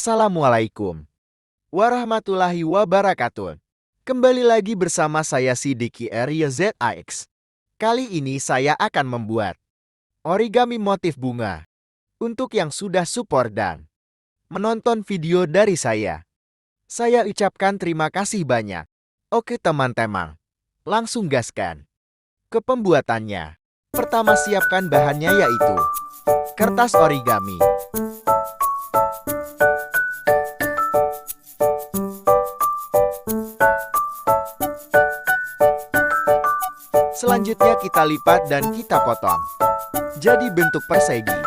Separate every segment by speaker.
Speaker 1: Assalamualaikum warahmatullahi wabarakatuh. Kembali lagi bersama saya Sidiki Arya ZAX. Kali ini saya akan membuat origami motif bunga. Untuk yang sudah support dan menonton video dari saya ucapkan terima kasih banyak. Oke teman-teman, langsung gaskan ke pembuatannya. Pertama siapkan bahannya yaitu kertas origami, selanjutnya kita lipat dan kita potong jadi bentuk persegi.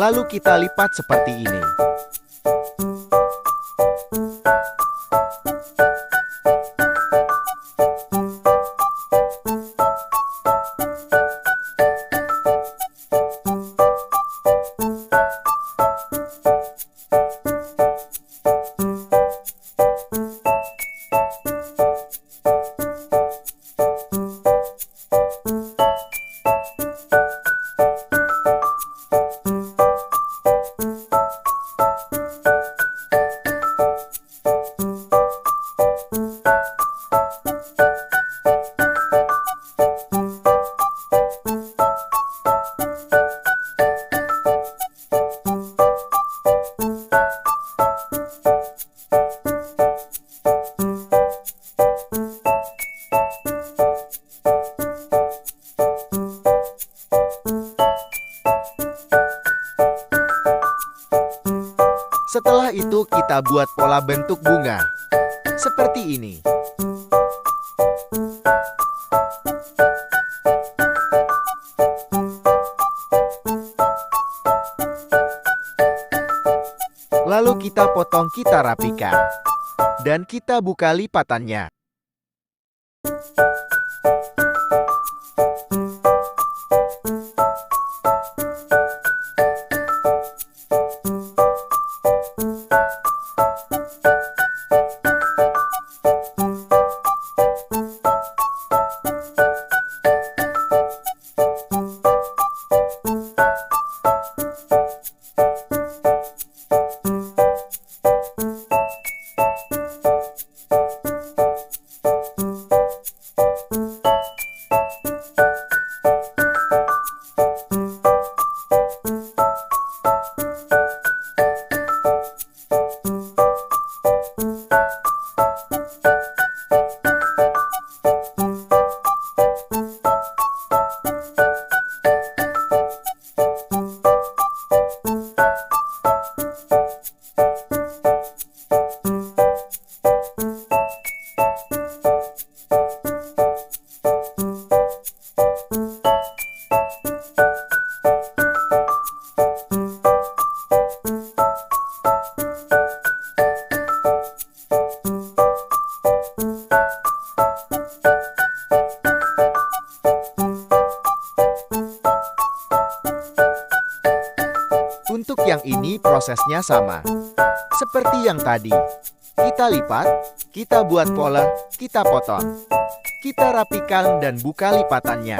Speaker 1: Lalu kita lipat seperti ini. Setelah itu kita buat pola bentuk bunga seperti ini. Lalu kita potong, kita rapikan, dan kita buka lipatannya. Untuk yang ini prosesnya sama seperti yang tadi. Kita lipat, kita buat pola, kita potong, kita rapikan dan buka lipatannya.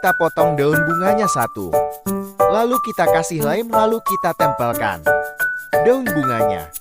Speaker 1: kita potong daun bunganya satu. Lalu kita kasih lem, lalu kita tempelkan daun bunganya.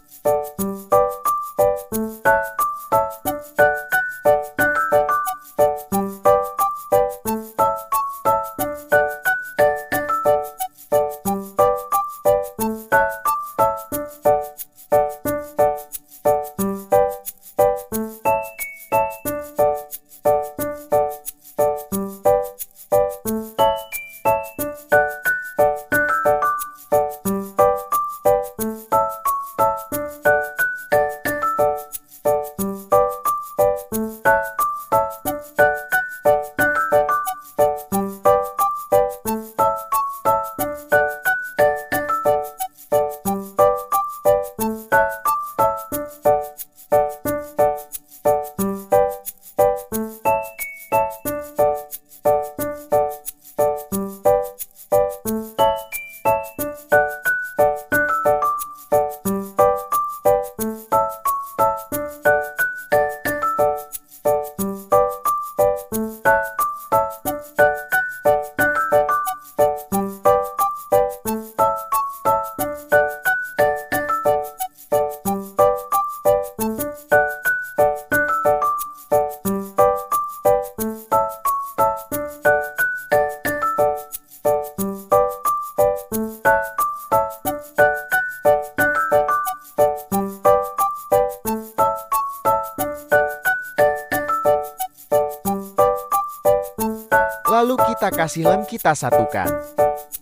Speaker 1: Lalu kita kasih lem, kita satukan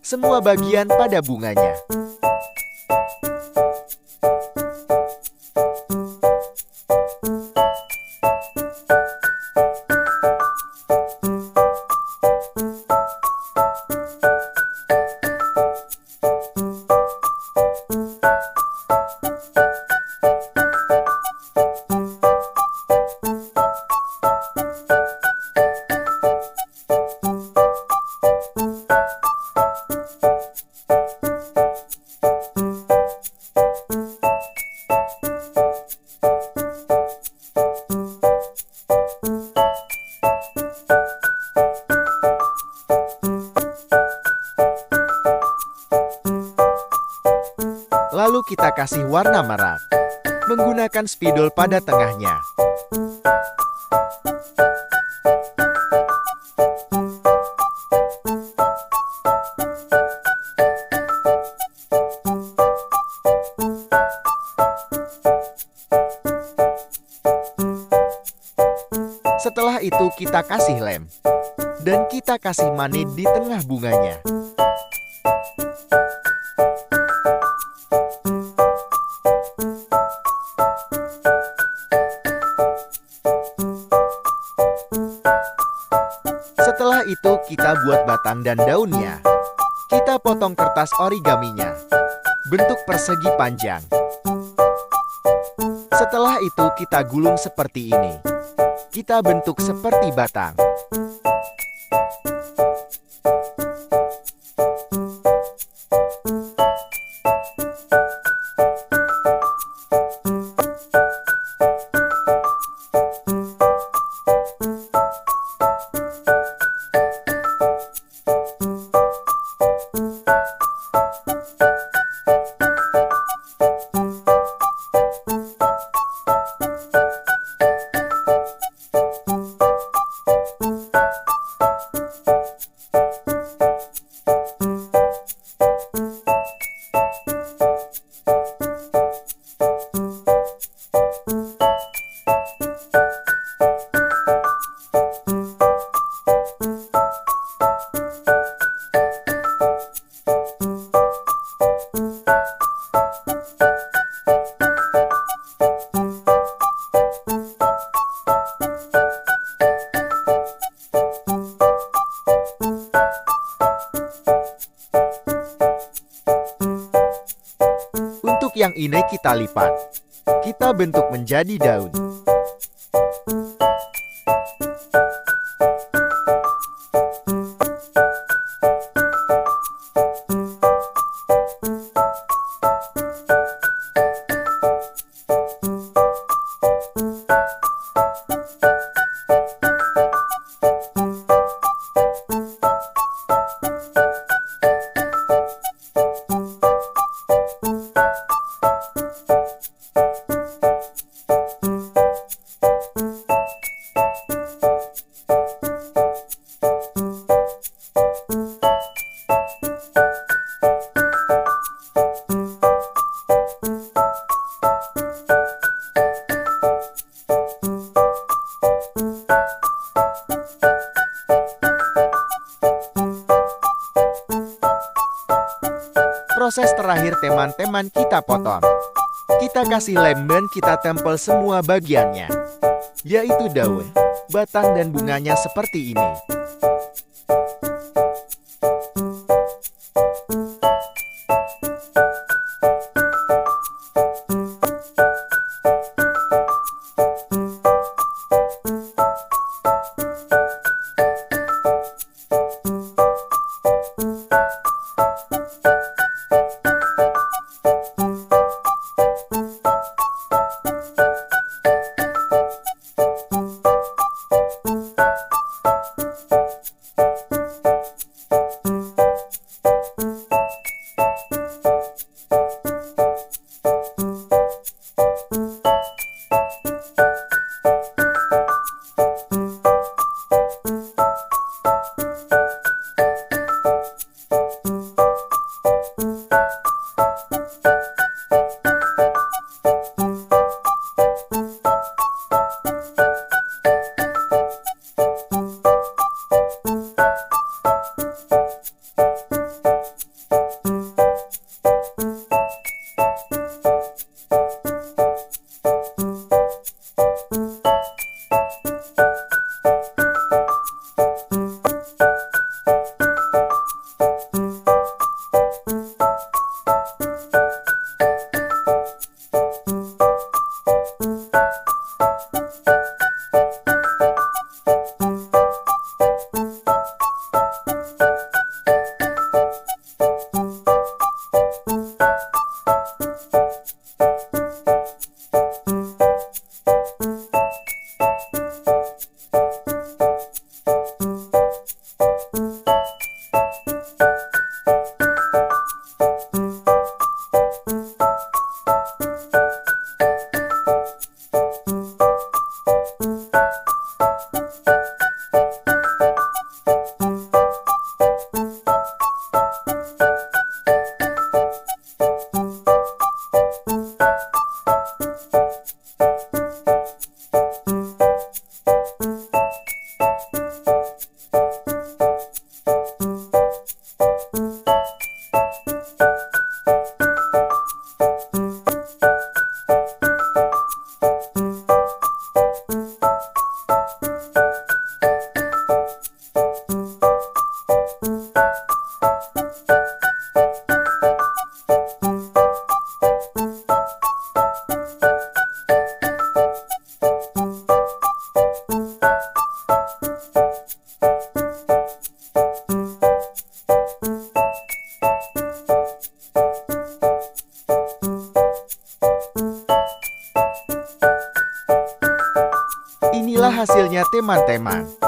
Speaker 1: semua bagian pada bunganya. Lalu kita kasih warna merah menggunakan spidol pada tengahnya. Setelah itu kita kasih lem dan kita kasih manit di tengah bunganya. Setelah itu kita buat batang dan daunnya. Kita potong kertas origaminya bentuk persegi panjang. Setelah itu kita gulung seperti ini. Kita bentuk seperti batang. Untuk yang ini kita lipat. Kita bentuk menjadi daun. Proses terakhir teman-teman kita potong. Kita kasih lem dan kita tempel semua bagiannya, yaitu daun, batang dan bunganya seperti ini. Inilah hasilnya teman-teman.